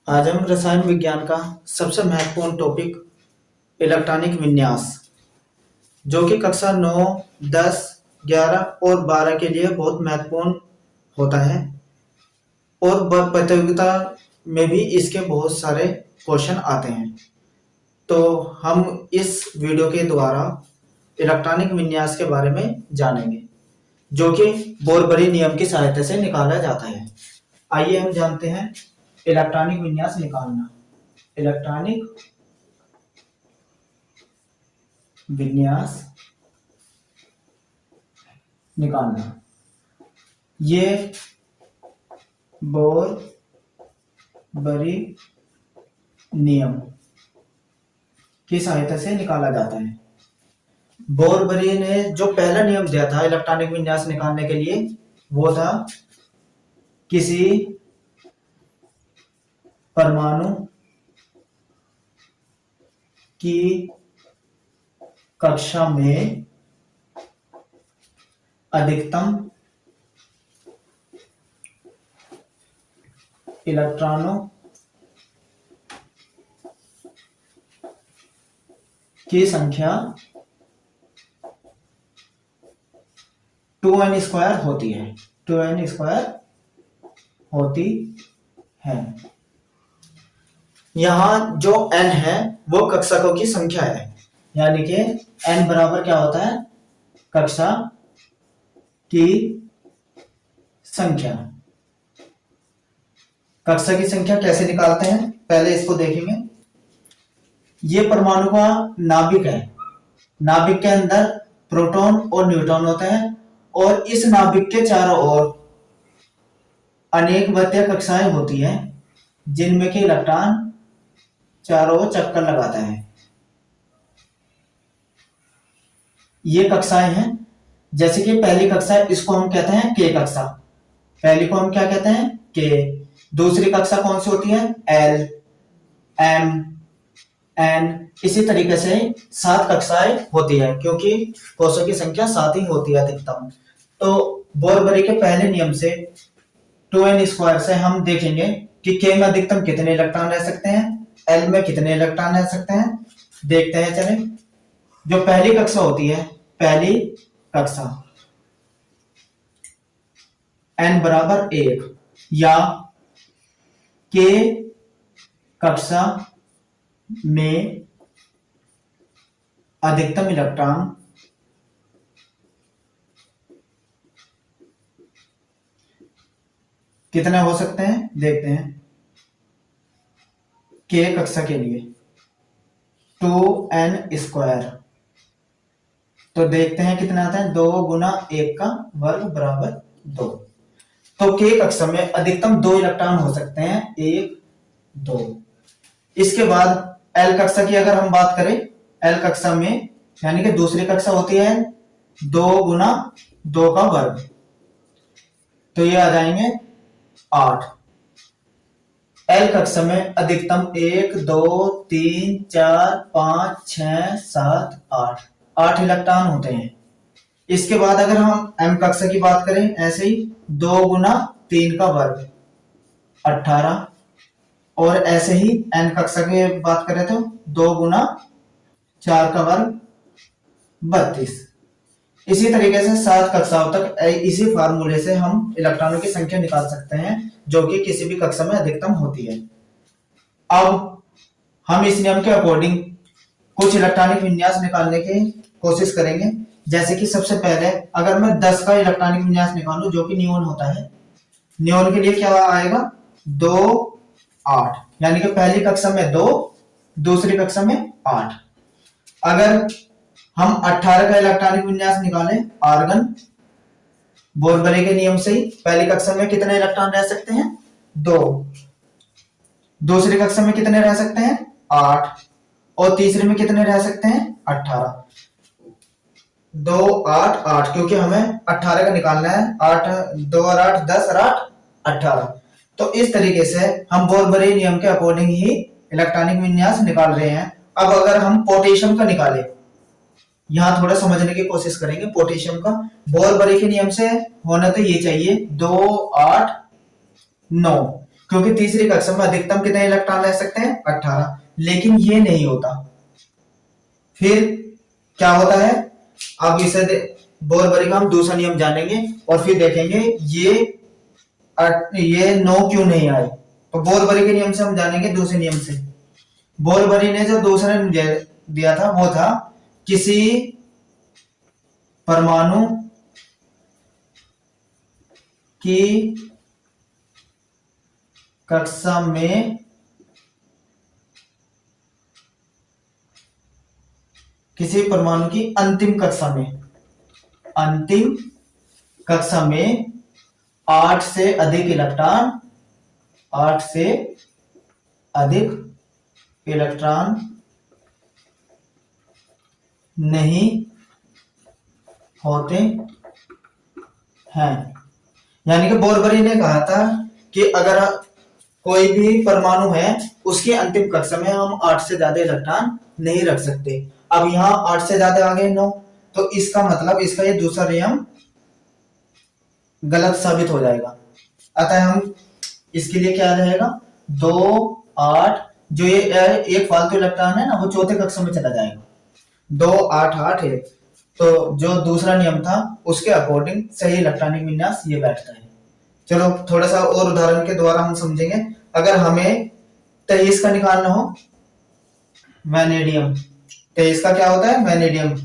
आज हम रसायन विज्ञान का सबसे महत्वपूर्ण टॉपिक इलेक्ट्रॉनिक विन्यास, जो कि कक्षा 9, 10, 11 और 12 के लिए बहुत महत्वपूर्ण होता है और प्रतियोगिता में भी इसके बहुत सारे क्वेश्चन आते हैं। तो हम इस वीडियो के द्वारा इलेक्ट्रॉनिक विन्यास के बारे में जानेंगे, जो कि बोरबरी नियम की सहायता से निकाला जाता है। आइए हम जानते हैं इलेक्ट्रॉनिक विन्यास निकालना। इलेक्ट्रॉनिक विन्यास निकालना, ये बोरबरी नियम की सहायता से निकाला जाता है। बोरबरी ने जो पहला नियम दिया था इलेक्ट्रॉनिक विन्यास निकालने के लिए, वो था किसी परमाणु की कक्षा में अधिकतम इलेक्ट्रॉनों की संख्या 2n² होती है। 2n² होती है। यहाँ जो n है वो कक्षकों की संख्या है, यानी कि n बराबर क्या होता है? कक्षा की संख्या। कक्षा की संख्या कैसे निकालते हैं, पहले इसको देखेंगे। ये परमाणु का नाभिक है। नाभिक के अंदर प्रोटॉन और न्यूट्रॉन होते हैं और इस नाभिक के चारों ओर अनेक वृत्तीय कक्षाएं होती हैं, जिनमें कि इलेक्ट्रॉन चारों ओर चक्कर लगाता है। ये कक्षाएं हैं, जैसे कि पहली कक्षा, इसको हम कहते हैं K कक्षा। पहली को हम क्या कहते हैं? K। दूसरी कक्षा कौन सी होती है? L, M, N। इसी तरीके से 7 कक्षाएं होती है, क्योंकि कोषों की संख्या 7 ही होती है अधिकतम। तो बोरबरी के पहले नियम से 2n² से हम देखेंगे कि K में अधिकतम कितने इलेक्ट्रॉन रह सकते हैं, L में कितने इलेक्ट्रॉन रह सकते हैं। देखते हैं, चले। जो पहली कक्षा होती है, पहली कक्षा n बराबर 1 या K कक्षा में अधिकतम इलेक्ट्रॉन कितने हो सकते हैं, देखते हैं। K कक्षा के लिए 2n², तो देखते हैं कितना आता है। 2 गुना 1 का वर्ग बराबर 2। तो K कक्षा में अधिकतम 2 इलेक्ट्रॉन हो सकते हैं, 1, 2। इसके बाद L कक्षा की अगर हम बात करें, L कक्षा में यानी कि दूसरी कक्षा होती है 2 गुना 2 का वर्ग, तो ये आ जाएंगे 8। L कक्षा में अधिकतम 1, 2, 3, 4, 5, 6, 7, 8 इलेक्ट्रॉन होते हैं। इसके बाद अगर हम M कक्षा की बात करें, ऐसे ही 2 गुना 3 का वर्ग 18, और ऐसे ही N कक्षा की बात करें तो 2 गुना 4 का वर्ग 32। इसी तरीके से 7 कक्षाओं तक इसी फार्मूले से हम इलेक्ट्रॉनों की संख्या निकाल सकते हैं, जो कि किसी भी कक्षा में अधिकतम होती है। अब हम इस नियम के अकॉर्डिंग कुछ इलेक्ट्रॉनिक विन्यास निकालने की कोशिश करेंगे। जैसे कि सबसे पहले अगर मैं 10 का इलेक्ट्रॉनिक विन्यास निकालूं, जो कि नियोन होता है, नियोन के लिए क्या आएगा? 2, 8, यानी कि पहली कक्षा में 2, दूसरी कक्षा में 8। अगर हम 18 का इलेक्ट्रॉनिक विन्यास निकालें, आर्गन, बोरबरी के नियम से ही पहली कक्षा में कितने इलेक्ट्रॉन रह सकते हैं? 2। दूसरी कक्षा में कितने रह सकते हैं? 8। और तीसरे में कितने रह सकते हैं? 18। 2, 8, 8, क्योंकि हमें 18 का निकालना है। 8, 2 और 8 10 और 8 18। तो इस तरीके से हम बोरबरी नियम के अकॉर्डिंग ही इलेक्ट्रॉनिक विन्यास निकाल रहे हैं। अब अगर हम पोटेशियम का निकालें, यहां थोड़ा समझने की कोशिश करेंगे। पोटेशियम का बोरबरी के नियम से होना तो ये चाहिए 2, 8, 9, क्योंकि तीसरी कक्षा में अधिकतम कितने इलेक्ट्रॉन रह सकते हैं, 18। लेकिन ये नहीं होता, फिर क्या होता है, अब इसे बोरबरी का हम दूसरा नियम जानेंगे और फिर देखेंगे ये 9 क्यों नहीं आए। तो बोरबरी के नियम से हम जानेंगे दूसरे नियम से। बोरबरी ने जो दूसरा नियम दिया था वो था किसी परमाणु की कक्षा में किसी परमाणु की अंतिम कक्षा में 8 से अधिक इलेक्ट्रॉन नहीं होते हैं। यानी कि बोरबरी ने कहा था कि अगर कोई भी परमाणु है उसकी अंतिम कक्षा में हम 8 से ज्यादा इलेक्ट्रॉन नहीं रख सकते। अब यहाँ 8 से ज्यादा आ गए 9, तो इसका मतलब इसका ये दूसरा नियम गलत साबित हो जाएगा। अतः हम इसके लिए क्या रहेगा, 2, 8, जो ये एक फालतू इलेक्ट्रॉन है ना वो चौथे कक्षा में चला जाएगा। 2, 8, 8 1। तो जो दूसरा नियम था उसके अकॉर्डिंग सही इलेक्ट्रॉनिक विन्यास ये बैठता है। चलो थोड़ा सा और उदाहरण के द्वारा हम समझेंगे। अगर हमें 23 का निकालना हो, वैनेडियम 23 का क्या होता है, वैनेडियम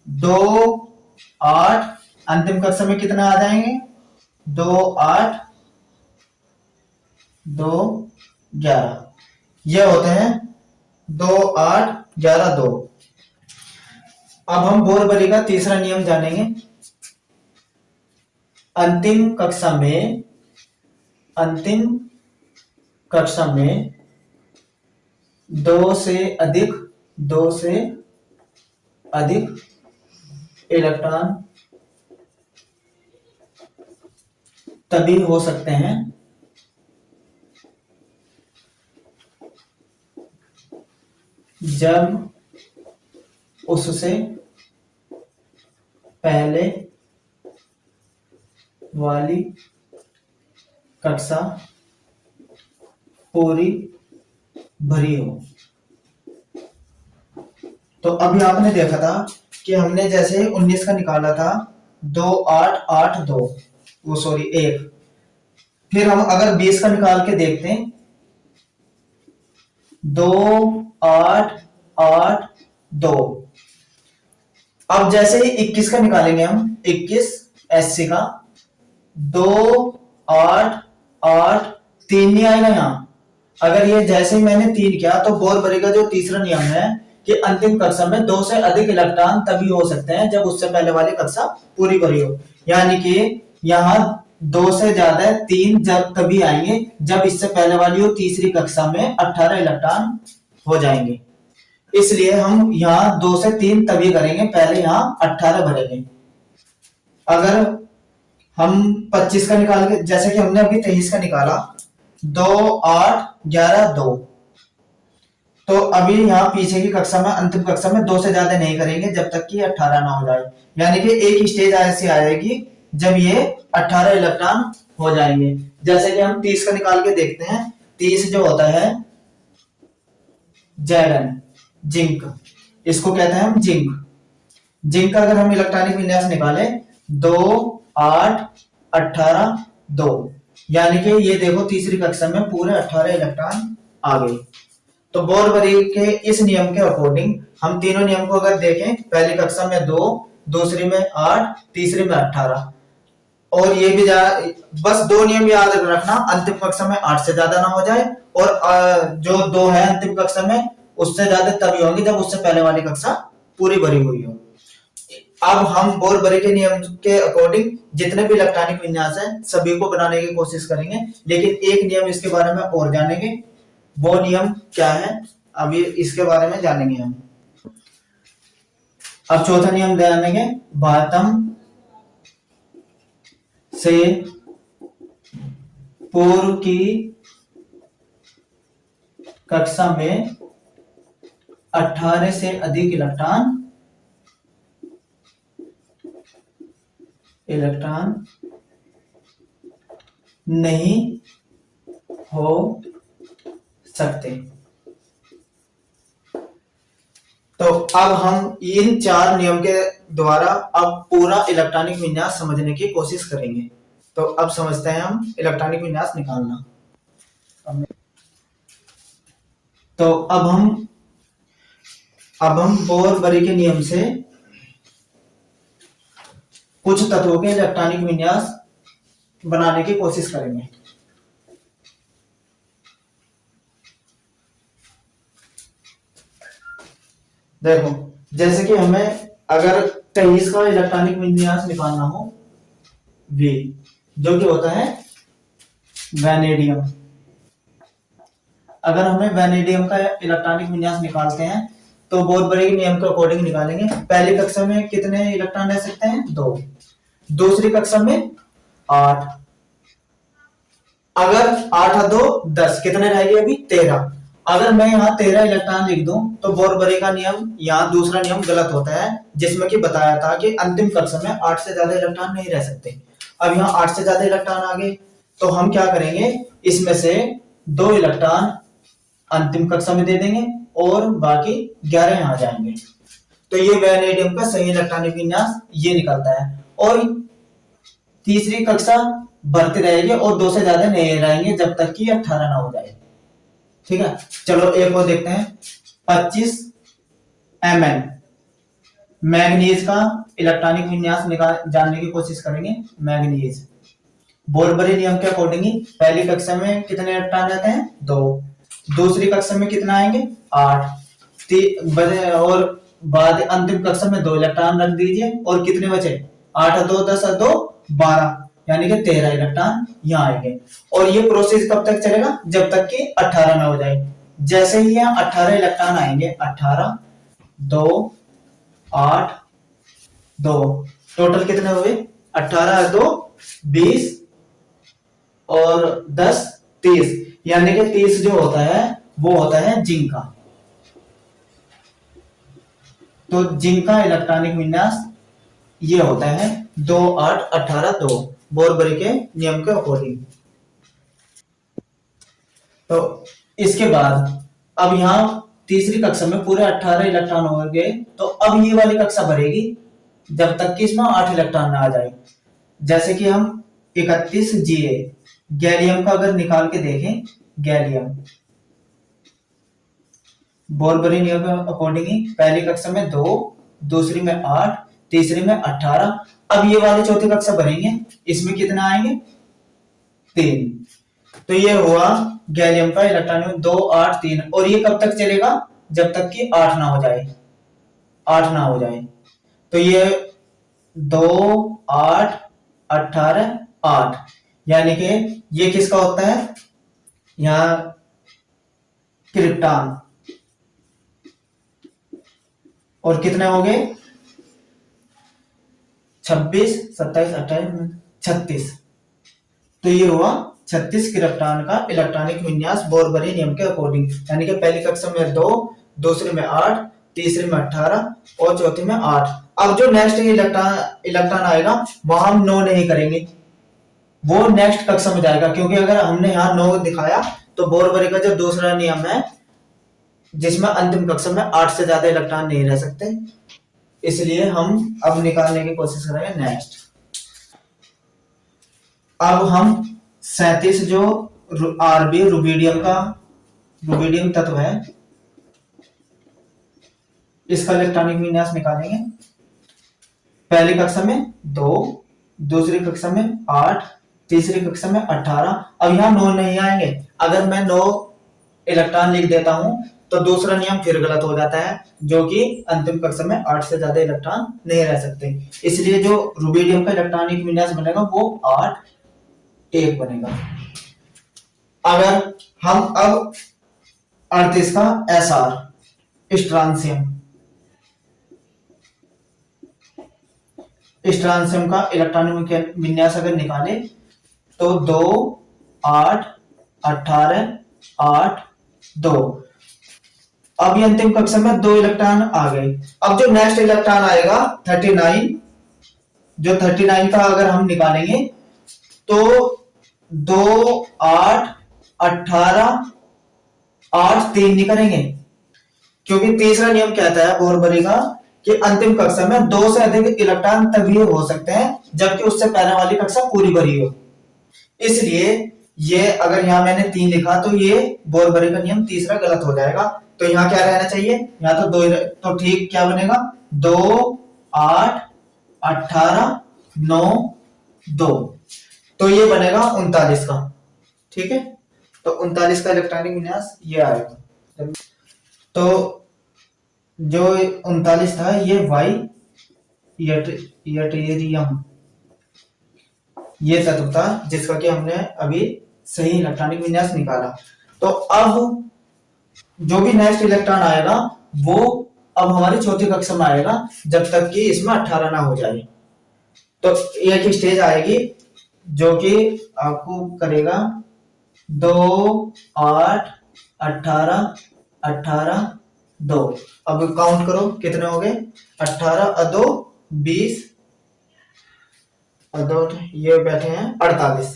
2, 8, अंतिम कक्षा में कितना आ जाएंगे, 2, 8, 2, 11, ये होते हैं 2, 8, 11, 2। अब हम बोरबरी का तीसरा नियम जानेंगे। अंतिम कक्षा में 2 से अधिक इलेक्ट्रॉन तभी हो सकते हैं जब उससे पहले वाली कक्षा पूरी भरी हो। तो अभी आपने देखा था कि हमने जैसे 19 का निकाला था 2, 8, 8, 2, वो सॉरी 1। फिर हम अगर 20 का निकाल के देखते हैं 2, 8, 8, 2। अब जैसे ही 21 का निकालेंगे हम 21 एससी का 2, 8, 8, 3 नहीं आएगा यहाँ। अगर ये जैसे ही मैंने 3 किया तो बोरबरी का जो तीसरा नियम है कि अंतिम कक्षा में 2 से अधिक इलेक्ट्रॉन तभी हो सकते हैं जब उससे पहले वाली कक्षा पूरी भरी हो। यानी कि यहाँ 2 से ज्यादा 3 जब तभी आएंगे जब इससे पहले वाली हो तीसरी कक्षा में 18 इलेक्ट्रॉन हो जाएंगे। इसलिए हम यहाँ 2 से 3 तभी करेंगे, पहले यहाँ 18 भरेंगे। अगर हम 25 का निकाल के, जैसे कि हमने अभी 23 का निकाला 2, 8, 11, 2, तो अभी यहाँ पीछे की कक्षा में अंतिम कक्षा में 2 से ज्यादा नहीं करेंगे जब तक कि 18 ना हो जाए। यानी कि एक स्टेज ऐसी आएगी जब ये 18 इलेक्ट्रॉन हो जाएंगे। जैसे कि हम 30 का निकाल के देखते हैं। 30 जो होता है जैरन, जिंक, इसको कहते हैं हम जिंक का अगर हम इलेक्ट्रॉनिक विन्यास निकाले 2, 8, 18, 2, यानी कि ये देखो तीसरी कक्षा में पूरे 18 इलेक्ट्रॉन आ गए। तो बोरबरी के इस नियम के अकॉर्डिंग हम तीनों नियम को अगर देखें, पहली कक्षा में 2, दूसरी में 8, तीसरी में 18, और ये भी बस 2 नियम याद रखना, अंतिम कक्षा में 8 से ज्यादा ना हो जाए और जो 2 है अंतिम कक्षा में उससे ज्यादा तभी होंगे जब उससे पहले वाली कक्षा पूरी भरी हुई हो। अब हम बोरबरी के नियम के अकॉर्डिंग जितने भी इलेक्ट्रॉनिक विन्यास है सभी को बनाने की कोशिश करेंगे, लेकिन एक नियम इसके बारे में और जानेंगे। वो नियम क्या है अभी इसके बारे में जानेंगे हम। अब चौथा नियम जानेंगे, बातम से पूर्व की कक्षा में 18 से अधिक इलेक्ट्रॉन नहीं हो सकते। तो अब हम इन चार नियम के द्वारा अब पूरा इलेक्ट्रॉनिक विन्यास समझने की कोशिश करेंगे। तो अब समझते हैं हम इलेक्ट्रॉनिक विन्यास निकालना। तो अब हम बोर-बरी के नियम से कुछ तत्वों के इलेक्ट्रॉनिक विन्यास बनाने की कोशिश करेंगे। देखो, जैसे कि हमें अगर 23 का इलेक्ट्रॉनिक विन्यास निकालना हो V, जो कि होता है वैनेडियम। अगर हमें वैनेडियम का इलेक्ट्रॉनिक विन्यास निकालते हैं तो बोर-बरी के नियम के अकॉर्डिंग निकालेंगे। पहली कक्षा में कितने इलेक्ट्रॉन रह सकते हैं? 2। दूसरी कक्षा में 8। अगर 8 और 2 10, कितने रहेंगे अभी? 13। अगर मैं यहाँ 13 इलेक्ट्रॉन लिख दूं तो बोर-बरी का नियम, यहाँ दूसरा नियम गलत होता है, जिसमें कि बताया था कि अंतिम कक्षा में 8 से ज्यादा इलेक्ट्रॉन नहीं रह सकते। अब यहाँ 8 से ज्यादा इलेक्ट्रॉन आ गए, तो हम क्या करेंगे, इसमें से 2 इलेक्ट्रॉन अंतिम कक्षा में दे देंगे और बाकी 11 यहाँ जाएंगे। तो ये वैनेडियम का सही इलेक्ट्रॉनिक विन्यास ये निकलता है। और तीसरी कक्षा बढ़ती रहेगी और 2 से ज्यादा नहीं रहेंगे जब तक कि 18 ना हो जाए। ठीक है, चलो एक और देखते हैं। 25 Mn मैग्नीज का इलेक्ट्रॉनिक विन्यास जानने की कोशिश करेंगे। मैग्नीज बोर-बरी नियम के अकॉर्डिंग पहली कक्षा में कितने इलेक्ट्रॉन रहते हैं? 2। दूसरी कक्षा में कितना आएंगे? 8। और बाद अंतिम कक्षा में 2 इलेक्ट्रॉन रख दीजिए और कितने बचे? 8 और 2 10 और 2 12, यानी कि 13 इलेक्ट्रॉन यहाँ आएंगे। और ये प्रोसेस कब तक चलेगा? जब तक कि 18 ना हो जाए। जैसे ही यहाँ 18 इलेक्ट्रॉन आएंगे, 18 2 8 2, टोटल कितने हुए? 18 2 20 और 10 30, यानी कि 30 जो होता है वो होता है जिंक का। तो जिंक का इलेक्ट्रॉनिक विन्यास ये होता है 2 8 18 2 बोर-बरी के नियम के अकॉर्डिंग। तो इसके बाद अब यहाँ तीसरी कक्षा में पूरे 18 इलेक्ट्रॉन हो गए, तो अब ये वाली कक्षा भरेगी जब तक कि इसमें 8 इलेक्ट्रॉन ना आ जाए। जैसे कि हम 31 Ga गैलियम का अगर निकाल के देखें, गैलियम बोर-बरी नियम के अकॉर्डिंग पहली कक्षा में 2, दूसरी में 8, तीसरी में 18। अब ये वाली चौथी कक्षा भरेंगे, इसमें कितना आएंगे? 3। तो ये हुआ गैलियम का इलेक्ट्रॉन 2 8 3। और ये कब तक चलेगा? जब तक कि 8 ना हो जाए। 8 ना हो जाए तो ये 2 8 18 8, यानी कि ये किसका होता है? यहाँ क्रिप्टॉन। और कितने हो गए? 26 27 28 36। तो ये हुआ 36 क्रिप्टॉन का इलेक्ट्रॉनिक विन्यास बोर-बरी नियम के अकॉर्डिंग। यानी कि पहली कक्षा में 2, दूसरी में 8, तीसरी में 18 और चौथी में 8। अब जो नेक्स्ट इलेक्ट्रॉन आएगा वहां हम 9 नहीं करेंगे, वो नेक्स्ट कक्षा में जाएगा। क्योंकि अगर हमने यहाँ 9 दिखाया तो बोर-बरी का जो दूसरा नियम है जिसमें अंतिम कक्षा में 8 से ज्यादा इलेक्ट्रॉन नहीं रह सकते, इसलिए हम अब निकालने की कोशिश करेंगे नेक्स्ट। अब हम 37 जो Rb रुबिडियम तत्व है, इसका इलेक्ट्रॉनिक विन्यास निकालेंगे। पहली कक्षा में 2, दूसरी कक्षा में 8, तीसरी कक्षा में 18। अब यहाँ 9 नहीं आएंगे। अगर मैं 9 इलेक्ट्रॉन लिख देता हूं तो दूसरा नियम फिर गलत हो जाता है, जो कि अंतिम कक्षा में 8 से ज्यादा इलेक्ट्रॉन नहीं रह सकते। इसलिए जो रुबिडियम का इलेक्ट्रॉनिक विन्यास बनेगा वो 8 1 बनेगा। अगर हम अब 38 का Sr स्ट्रांसियम का इलेक्ट्रॉनिक विन्यास अगर निकाले तो 2 8 18 8 2। अब ये अंतिम कक्षा में 2 इलेक्ट्रॉन आ गए। अब जो नेक्स्ट इलेक्ट्रॉन आएगा 39, जो 39 का अगर हम निकालेंगे तो 2 8 18 8 3 नहीं करेंगे, क्योंकि तीसरा नियम कहता है बोरबरी का कि अंतिम कक्षा में 2 से अधिक इलेक्ट्रॉन तभी हो सकते हैं जबकि उससे पहले वाली कक्षा पूरी भरी हो। इसलिए ये अगर यहां मैंने 3 लिखा तो ये बोरबरी का नियम तीसरा गलत हो जाएगा। तो यहाँ क्या रहना चाहिए, यहाँ तो 2, तो ठीक क्या बनेगा 2 8 18 9 2, तो ये बनेगा 39 का। ठीक है, तो 39 का इलेक्ट्रॉनिक विन्यास ये आएगा। तो जो 39 था ये वाई यट्रियम ये तत्व था जिसका कि हमने अभी सही इलेक्ट्रॉनिक विन्यास निकाला। तो अब जो भी नेक्स्ट इलेक्ट्रॉन आएगा वो अब हमारी चौथी कक्षा में आएगा जब तक कि इसमें 18 ना हो जाए। तो एक स्टेज आएगी जो कि आपको करेगा 2 8 18 18 2। अब काउंट करो कितने हो गए, 18 2 20 और 2 ये बैठे हैं 48।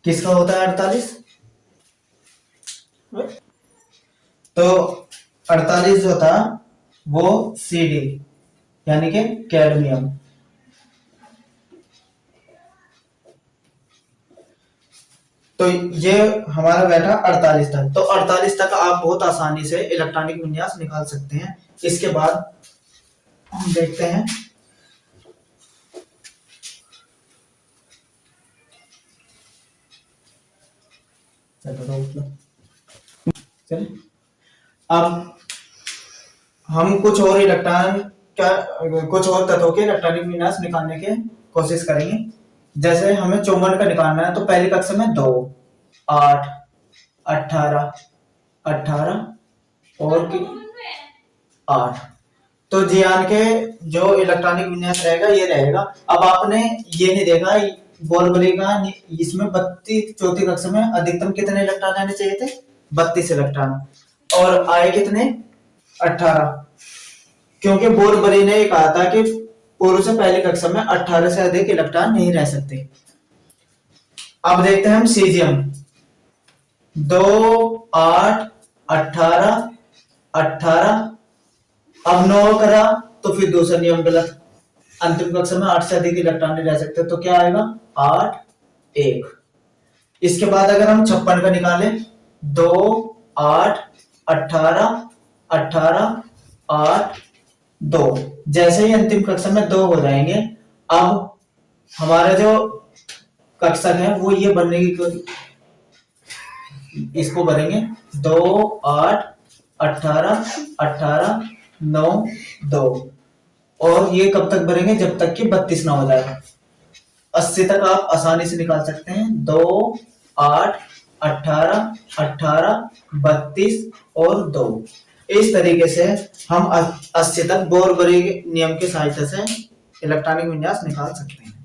किसका होता है 48? तो 48 जो था वो CD यानी कि कैडमियम। तो ये हमारा बैठा 48 तक। तो 48 तक आप बहुत आसानी से इलेक्ट्रॉनिक विन्यास निकाल सकते हैं। इसके बाद हम देखते हैं चलिए अब हम कुछ और इलेक्ट्रॉन कुछ और तत्वों के इलेक्ट्रॉनिक विन्यास निकालने की कोशिश करेंगे। जैसे हमें चुंबन का निकालना है तो पहली कक्षा में 2 8 18 18 और 8। तो जियान के जो इलेक्ट्रॉनिक विन्यास रहेगा ये रहेगा। अब आपने ये नहीं देखा बोरबरी का इसमें 32 चौथी कक्षा में अधिकतम कितने इलेक्ट्रॉन आने चाहिए थे, 32 इलेक्ट्रॉन, और आए कितने 18, क्योंकि बोरबरी ने कहा था कि पूर्व से पहली कक्षा में 18 से अधिक इलेक्ट्रॉन नहीं रह सकते। अब देखते हैं हम सीजियम 2 8 18 18। अब 9 करा तो फिर दूसरा नियम गलत, अंतिम कक्षा में 8 से अधिक इलेक्ट्रॉन नहीं रह सकते। तो क्या आएगा 8 1। इसके बाद अगर हम 56 का निकालें 2 8 18 18 8 2, जैसे ही अंतिम कक्षा में 2 हो जाएंगे अब हमारा जो कक्षक है वो ये बनने की इसको भरेंगे 2 8 18 18 9 2, और ये कब तक भरेंगे जब तक कि 32 ना हो जाए। 80 तक आप आसानी से निकाल सकते हैं 2 8 18 18 32 और 2। इस तरीके से हम 80 तक बोरबरी नियम की सहायता से इलेक्ट्रॉनिक विन्यास निकाल सकते हैं।